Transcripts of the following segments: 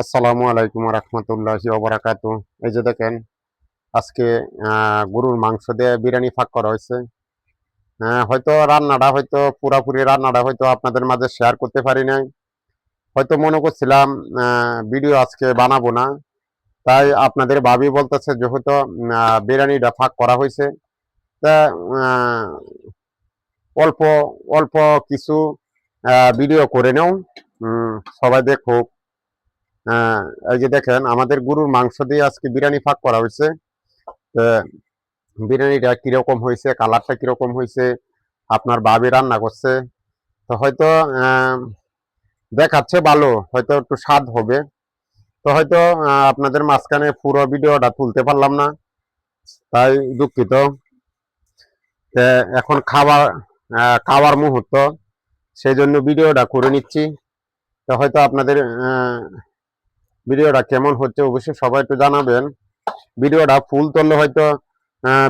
আসসালামু আলাইকুম রহমতুল্লাহি ওয়া বারাকাতু। এই যে দেখেন, আজকে গরুর মাংস দিয়ে বিরিয়ানি পাক করা হয়েছে। হয়তো রান্নাটা হয়তো আপনাদের মাঝে শেয়ার করতে পারি নাই। হয়তো মনে করছিলাম ভিডিও আজকে বানাবো না, তাই আপনাদের ভাবি বলতেছে যেহেতু বিরিয়ানিটা পাক করা হয়েছে, তা আহ, অল্প অল্প কিছু ভিডিও করে নাও, সবাই দেখুক। আহ, এই যে দেখেন, আমাদের গরুর মাংস দিয়ে আজকে বিরিয়ানি পাক করা হয়েছে। তো বিরিয়ানিটা কিরকম হয়েছে, কালারটা কিরকম হয়েছে, আপনার ভাবি রান্না করছে, তো হয়তো দেখাচ্ছে ভালো, হয়তো একটু স্বাদ হবে। তো হয়তো আপনাদের মাঝখানে পুরো ভিডিওটা তুলতে পারলাম না, তাই দুঃখিত। তো এখন খাওয়ার মুহূর্ত, সেই জন্য ভিডিওটা করে নিচ্ছি। তো হয়তো আপনাদের ভিডিওটা কেমন হচ্ছে অবশ্যই সবাই একটু জানাবেন। ভিডিওটা ফুল তুললে হয়তো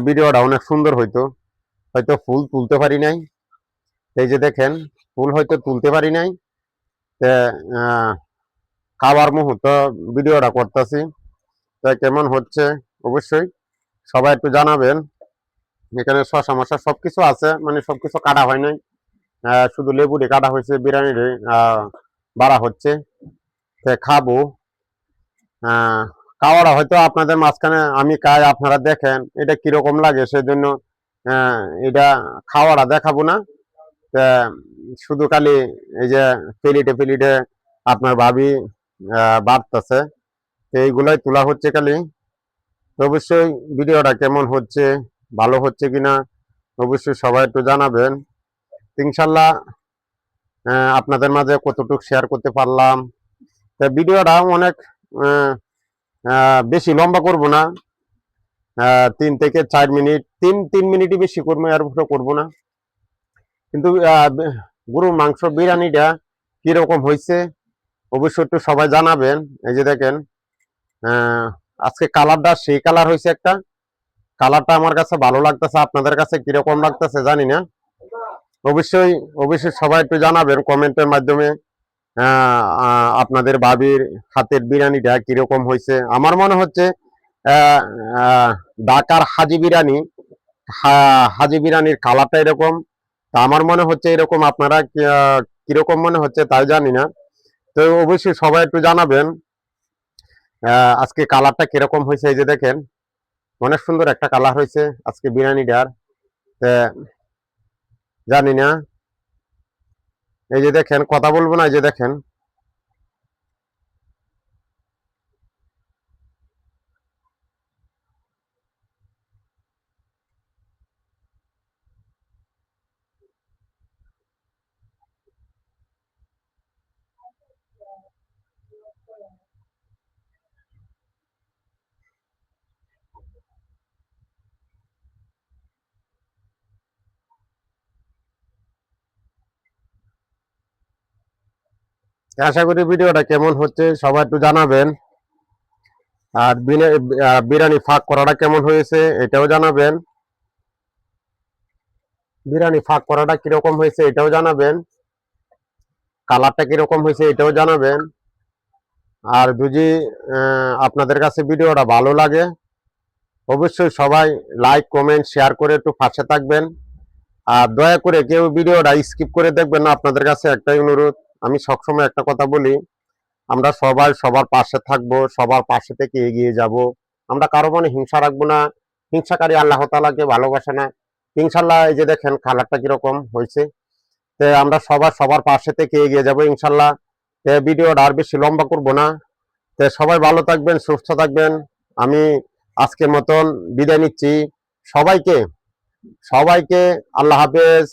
ভিডিওটা অনেক সুন্দর হইতো, হয়তো ফুল তুলতে পারি নাই। এই যে দেখেন, ফুল হয়তো তুলতে পারি নাই। খাবার মুহূর্ত ভিডিওটা করতেছি, তাই কেমন হচ্ছে অবশ্যই সবাই একটু জানাবেন। এখানে শশা মশা সবকিছু আছে, মানে সবকিছু কাটা হয় নাই, শুধু লেবুটি কাটা হয়েছে, বিরিয়ানির বাড়া হচ্ছে। খাবো। খাওয়াটা হয়তো আপনাদের মাঝখানে আমি খাই, আপনারা দেখেন এটা কিরকম লাগে, সেজন্য আহ, এটা খাওয়াটা দেখাবো না। তা শুধু খালি এই যে প্লেটে প্লেটে আপনার ভাবি বাড়তেছে, এইগুলাই তোলা হচ্ছে খালি। তো অবশ্যই ভিডিওটা কেমন হচ্ছে, ভালো হচ্ছে কিনা অবশ্যই সবাই একটু জানাবেন। ইনশাল্লাহ আপনাদের মাঝে কতটুকু শেয়ার করতে পারলাম। তা ভিডিওটা অনেক আহ, বেশি লম্বা করব না, 3 থেকে 4 মিনিট, তিন মিনিটই বেশি করবো, এর উপরে করবো না। কিন্তু গরুর মাংস বিরিয়ানিটা কিরকম হয়েছে অবশ্যই একটু সবাই জানাবেন। এই যে দেখেন, আহ, আজকে কালারটা সেই কালার হয়েছে একটা, কালারটা আমার কাছে ভালো লাগতেছে, আপনাদের কাছে কিরকম লাগতেছে জানি না। অবশ্যই অবশ্যই সবাই একটু জানাবেন কমেন্টের মাধ্যমে আপনাদের ভাবির হাতের বিরিয়ানিটা কিরকম হয়েছে। আমার মনে হচ্ছে আহ, আহ, ঢাকার হাজি বিরিয়ানির কালারটা এরকম, তা আমার মনে হচ্ছে এরকম। আপনারা কিরকম মনে হচ্ছে তাই জানি না। তো অবশ্যই সবাই একটু জানাবেন আজকে কালারটা কিরকম হয়েছে। এই যে দেখেন, অনেক সুন্দর একটা কালার হয়েছে আজকে বিরিয়ানিটার। জানি না, এই যে দেখেন, কথা বলবো না, এই যে দেখেন। আশা করি ভিডিওটা কেমন হচ্ছে সবাই একটু জানাবেন। আর বিরিয়ানি ফাঁক করাটা কেমন হয়েছে এটাও জানাবেন। বিরিয়ানি ফাঁক করাটা কিরকম হয়েছে এটাও জানাবেন। কালারটা কিরকম হয়েছে এটাও জানাবেন। আর যদি আপনাদের কাছে ভিডিওটা ভালো লাগে অবশ্যই সবাই লাইক কমেন্ট শেয়ার করে একটু পাশে থাকবেন। আর দয়া করে কেউ ভিডিওটা স্কিপ করে দেখবেন না, আপনাদের কাছে একটাই অনুরোধ। আমি সবসময় একটা কথা বলি, আমরা সবাই সবার পাশে থাকবো, সবার পাশে থেকে এগিয়ে যাব। আমরা কারো মনে হিংসা রাখবো না, হিংসাকারী আল্লাহ তাআলাকে ভালোবাসে না। ইনশাল্লাহ এই যে দেখেন কালারটা কিরকম হয়েছে। আমরা সবার পাশে থেকে এগিয়ে যাব ইনশাল্লাহ। ভিডিওটা আর বেশি লম্বা করব না। সবাই ভালো থাকবেন, সুস্থ থাকবেন। আমি আজকের মতন বিদায় নিচ্ছি। সবাইকে সবাইকে আল্লাহ হাফেজ।